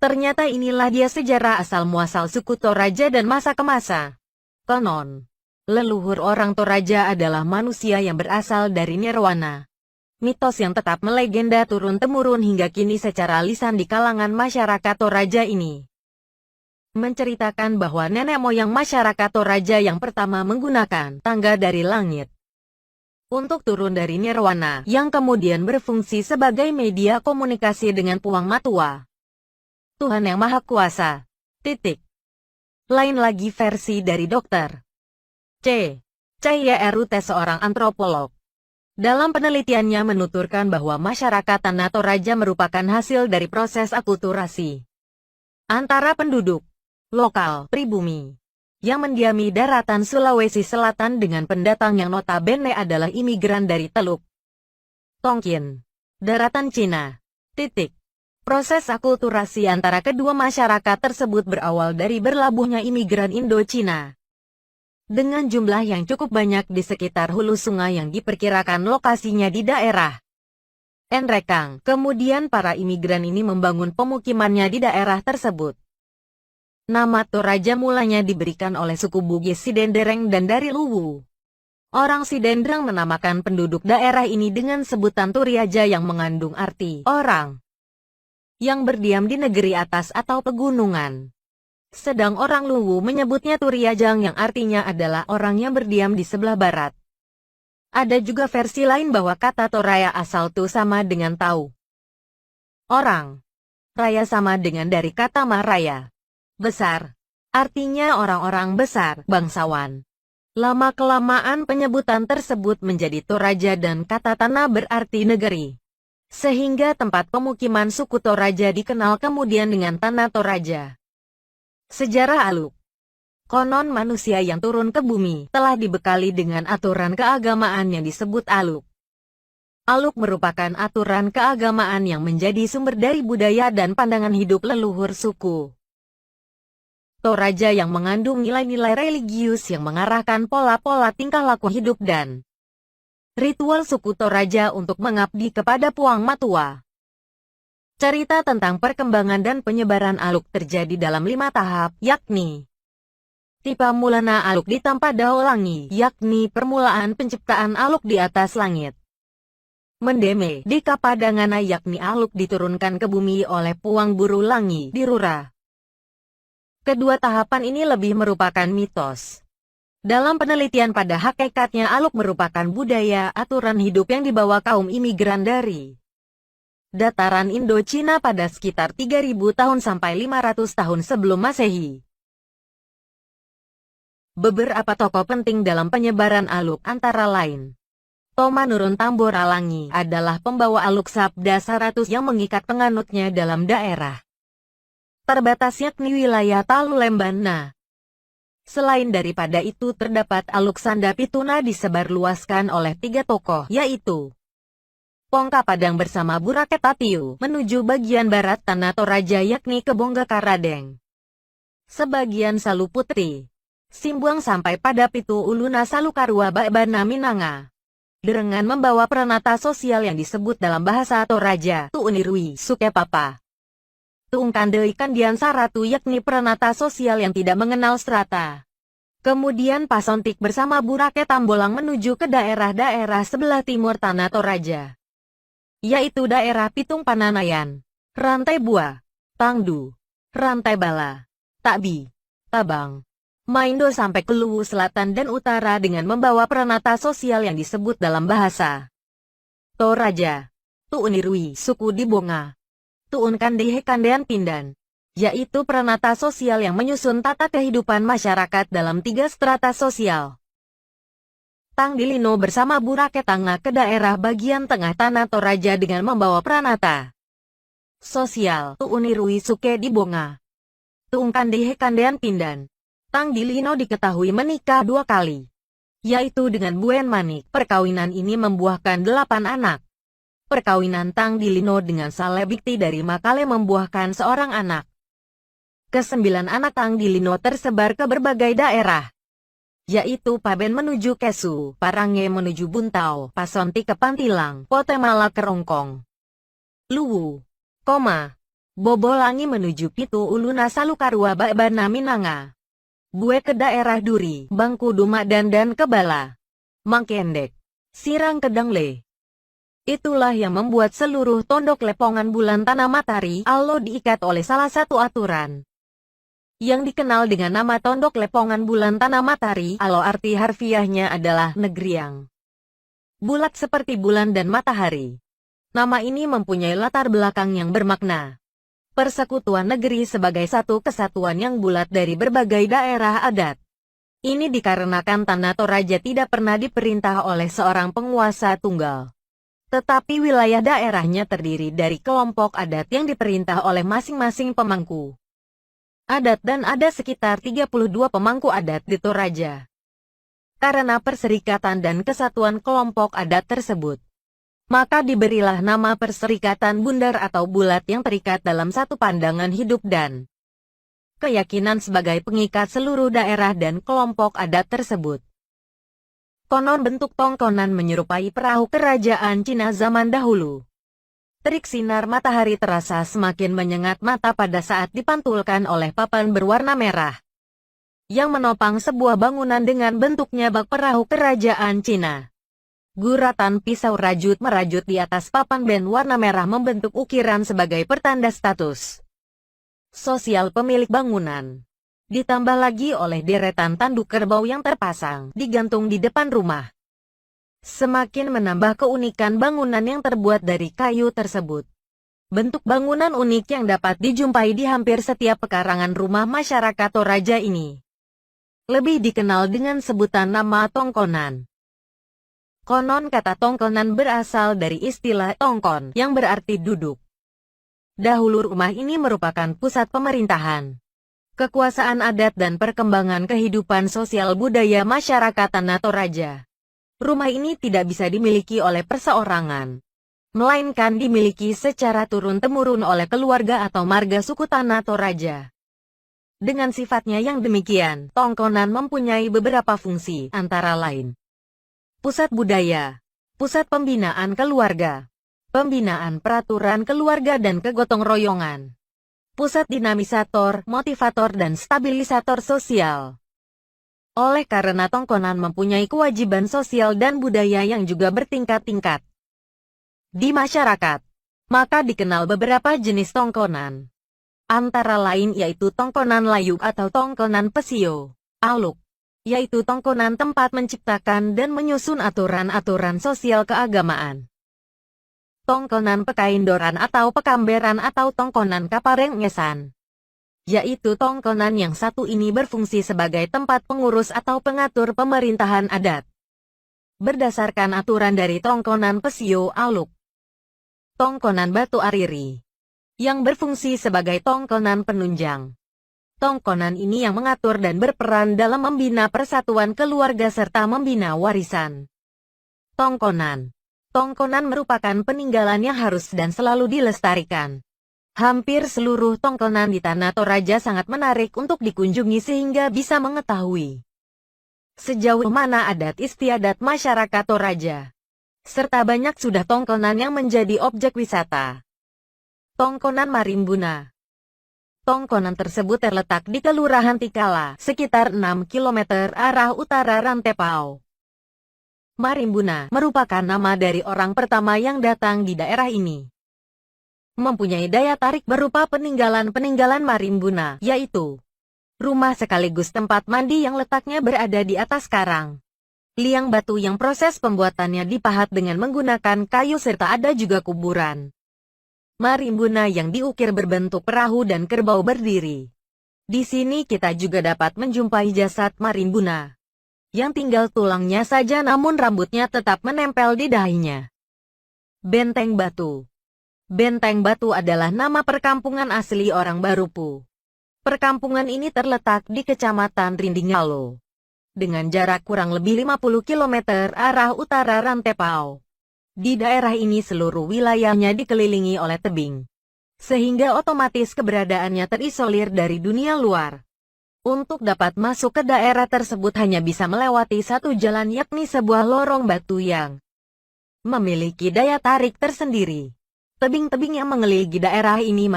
Ternyata inilah dia sejarah asal-muasal suku Toraja dan masa ke masa. Konon, leluhur orang Toraja adalah manusia yang berasal dari Nirwana. Mitos yang tetap melegenda turun-temurun hingga kini secara lisan di kalangan masyarakat Toraja ini menceritakan bahwa nenek moyang masyarakat Toraja yang pertama menggunakan tangga dari langit untuk turun dari Nirwana, yang kemudian berfungsi sebagai media komunikasi dengan Puang Matua, Tuhan yang Maha Kuasa. Lain lagi versi dari Dr. C.YRUT, seorang antropolog. Dalam penelitiannya menuturkan bahwa masyarakat Tanah Toraja merupakan hasil dari proses akulturasi antara penduduk lokal pribumi yang mendiami daratan Sulawesi Selatan dengan pendatang yang notabene adalah imigran dari Teluk Tonkin, daratan Cina. Proses akulturasi antara kedua masyarakat tersebut berawal dari berlabuhnya imigran Indo-Cina dengan jumlah yang cukup banyak di sekitar hulu sungai yang diperkirakan lokasinya di daerah Enrekang. Kemudian para imigran ini membangun pemukimannya di daerah tersebut. Nama Toraja mulanya diberikan oleh suku Bugis Sidendereng dan dari Luwu. Orang Sidendereng menamakan penduduk daerah ini dengan sebutan Turiaja yang mengandung arti orang yang berdiam di negeri atas atau pegunungan. Sedang orang Luwu menyebutnya Turiajang yang artinya adalah orang yang berdiam di sebelah barat. Ada juga versi lain bahwa kata Toraya asal tu sama dengan tahu. Orang. Raya sama dengan dari kata maraya. Besar. Artinya orang-orang besar, bangsawan. Lama-kelamaan penyebutan tersebut menjadi Toraja dan kata tanah berarti negeri. Sehingga tempat pemukiman suku Toraja dikenal kemudian dengan Tanah Toraja. Sejarah Aluk. Konon manusia yang turun ke bumi telah dibekali dengan aturan keagamaan yang disebut Aluk. Aluk merupakan aturan keagamaan yang menjadi sumber dari budaya dan pandangan hidup leluhur suku Toraja yang mengandung nilai-nilai religius yang mengarahkan pola-pola tingkah laku hidup dan ritual suku Toraja untuk mengabdi kepada Puang Matua. Cerita tentang perkembangan dan penyebaran Aluk terjadi dalam 5 tahap, yakni tipe mulana Aluk di tanpa Daolangi, yakni permulaan penciptaan Aluk di atas langit. Mendeme di Kapadangana, yakni Aluk diturunkan ke bumi oleh Puang Buru Langi di Rura. Kedua tahapan ini lebih merupakan mitos. Dalam penelitian pada hakikatnya Aluk merupakan budaya aturan hidup yang dibawa kaum imigran dari dataran Indo-Cina pada sekitar 3000 tahun sampai 500 tahun sebelum Masehi. Beberapa tokoh penting dalam penyebaran Aluk antara lain Toma Nurun Tamboralangi adalah pembawa Aluk Sabda 100 yang mengikat penganutnya dalam daerah terbatas yakni wilayah Talulembana. Selain daripada itu terdapat Aluk Sanda Pituna disebarluaskan oleh 3 tokoh yaitu Pongka Padang bersama Buraket Tatiu menuju bagian barat Tanah Toraja yakni ke Bongga Karadeng. Sebagian Salu Putri Simbuang sampai pada Pitu Uluna Salukarua Bakbana Minanga. Dengan membawa pranata sosial yang disebut dalam bahasa Toraja Tuunirui Suke Papa. Tuungkandei Kandian Saratu yakni pranata sosial yang tidak mengenal strata. Kemudian Pasontik bersama Buraket Tambolang menuju ke daerah-daerah sebelah timur Tanah Toraja, yaitu daerah Pitung Pananayan, Rantai Bua, Tangdu, Rantai Bala, Takbi, Tabang, Maindo sampai ke Luwu Selatan dan Utara dengan membawa pranata sosial yang disebut dalam bahasa Toraja Tuunirui suku Dibonga. Tuun Kandehe Kandean Pindan, yaitu pranata sosial yang menyusun tata kehidupan masyarakat dalam 3 strata sosial. Tang Dilino bersama Buraket Tangga ke daerah bagian tengah Tanah Toraja dengan membawa pranata sosial Tuunirui Suke Dibonga. Tuung Kandehe Kandean Pindan. Tang Dilino diketahui menikah 2 kali, yaitu dengan Buen Manik. Perkawinan ini membuahkan 8 anak. Perkawinan Tang Dilino dengan Salebikti dari Makale membuahkan seorang anak. Ke-9 anak Tang Dilino tersebar ke berbagai daerah, yaitu Paben menuju Kesu, Parange menuju Buntau, Pasonti ke Pantilang, Potemala ke Rongkong, Luwu, Bobolangi menuju Pitu Uluna Salukarua Babana Minanga. Bue ke daerah Duri, Bangku Duma dan Kebala. Mangkendek. Sirang Kedangle. Itulah yang membuat seluruh tondok lepongan bulan tanah matahari Alo diikat oleh salah satu aturan yang dikenal dengan nama tondok lepongan bulan tanah matahari Alo. Arti harfiahnya adalah negeri yang bulat seperti bulan dan matahari. Nama ini mempunyai latar belakang yang bermakna persekutuan negeri sebagai satu kesatuan yang bulat dari berbagai daerah adat. Ini dikarenakan Tanah Toraja tidak pernah diperintah oleh seorang penguasa tunggal, tetapi wilayah daerahnya terdiri dari kelompok adat yang diperintah oleh masing-masing pemangku adat dan ada sekitar 32 pemangku adat di Toraja. Karena perserikatan dan kesatuan kelompok adat tersebut, maka diberilah nama Perserikatan Bundar atau bulat yang terikat dalam satu pandangan hidup dan keyakinan sebagai pengikat seluruh daerah dan kelompok adat tersebut. Konon bentuk tongkonan menyerupai perahu kerajaan Cina zaman dahulu. Terik sinar matahari terasa semakin menyengat mata pada saat dipantulkan oleh papan berwarna merah yang menopang sebuah bangunan dengan bentuknya bak perahu kerajaan Cina. Guratan pisau rajut merajut di atas papan band warna merah membentuk ukiran sebagai pertanda status sosial pemilik bangunan. Ditambah lagi oleh deretan tanduk kerbau yang terpasang digantung di depan rumah, semakin menambah keunikan bangunan yang terbuat dari kayu tersebut. Bentuk bangunan unik yang dapat dijumpai di hampir setiap pekarangan rumah masyarakat Toraja ini lebih dikenal dengan sebutan nama tongkonan. Konon kata tongkonan berasal dari istilah tongkon yang berarti duduk. Dahulu rumah ini merupakan pusat pemerintahan, kekuasaan adat dan perkembangan kehidupan sosial budaya masyarakat Tanah Toraja. Rumah ini tidak bisa dimiliki oleh perseorangan, melainkan dimiliki secara turun-temurun oleh keluarga atau marga suku Tanah Toraja. Dengan sifatnya yang demikian, tongkonan mempunyai beberapa fungsi, antara lain pusat budaya, pusat pembinaan keluarga, pembinaan peraturan keluarga dan kegotong royongan, pusat dinamisator, motivator dan stabilisator sosial. Oleh karena tongkonan mempunyai kewajiban sosial dan budaya yang juga bertingkat-tingkat di masyarakat, maka dikenal beberapa jenis tongkonan. Antara lain yaitu tongkonan layuk atau tongkonan pesio, aluk, yaitu tongkonan tempat menciptakan dan menyusun aturan-aturan sosial keagamaan. Tongkonan pekaindoran atau pekamberan atau tongkonan kaparengesan, yaitu tongkonan yang satu ini berfungsi sebagai tempat pengurus atau pengatur pemerintahan adat, berdasarkan aturan dari tongkonan pesio aluk. Tongkonan batu ariri, yang berfungsi sebagai tongkonan penunjang. Tongkonan ini yang mengatur dan berperan dalam membina persatuan keluarga serta membina warisan. Tongkonan merupakan peninggalan yang harus dan selalu dilestarikan. Hampir seluruh tongkonan di Tanah Toraja sangat menarik untuk dikunjungi sehingga bisa mengetahui sejauh mana adat istiadat masyarakat Toraja. Serta banyak sudah tongkonan yang menjadi objek wisata. Tongkonan Marimbuna. Tongkonan tersebut terletak di Kelurahan Tikala, sekitar 6 km arah utara Rantepao. Marimbuna merupakan nama dari orang pertama yang datang di daerah ini. Mempunyai daya tarik berupa peninggalan-peninggalan Marimbuna, yaitu rumah sekaligus tempat mandi yang letaknya berada di atas karang. Liang batu yang proses pembuatannya dipahat dengan menggunakan kayu serta ada juga kuburan Marimbuna yang diukir berbentuk perahu dan kerbau berdiri. Di sini kita juga dapat menjumpai jasad Marimbuna, yang tinggal tulangnya saja namun rambutnya tetap menempel di dahinya. Benteng Batu. Benteng Batu adalah nama perkampungan asli orang Barupu. Perkampungan ini terletak di Kecamatan Rindingalo, dengan jarak kurang lebih 50 km arah utara Rantepao. Di daerah ini seluruh wilayahnya dikelilingi oleh tebing, sehingga otomatis keberadaannya terisolir dari dunia luar. Untuk dapat masuk ke daerah tersebut hanya bisa melewati satu jalan yakni sebuah lorong batu yang memiliki daya tarik tersendiri. Tebing-tebing yang mengelilingi daerah ini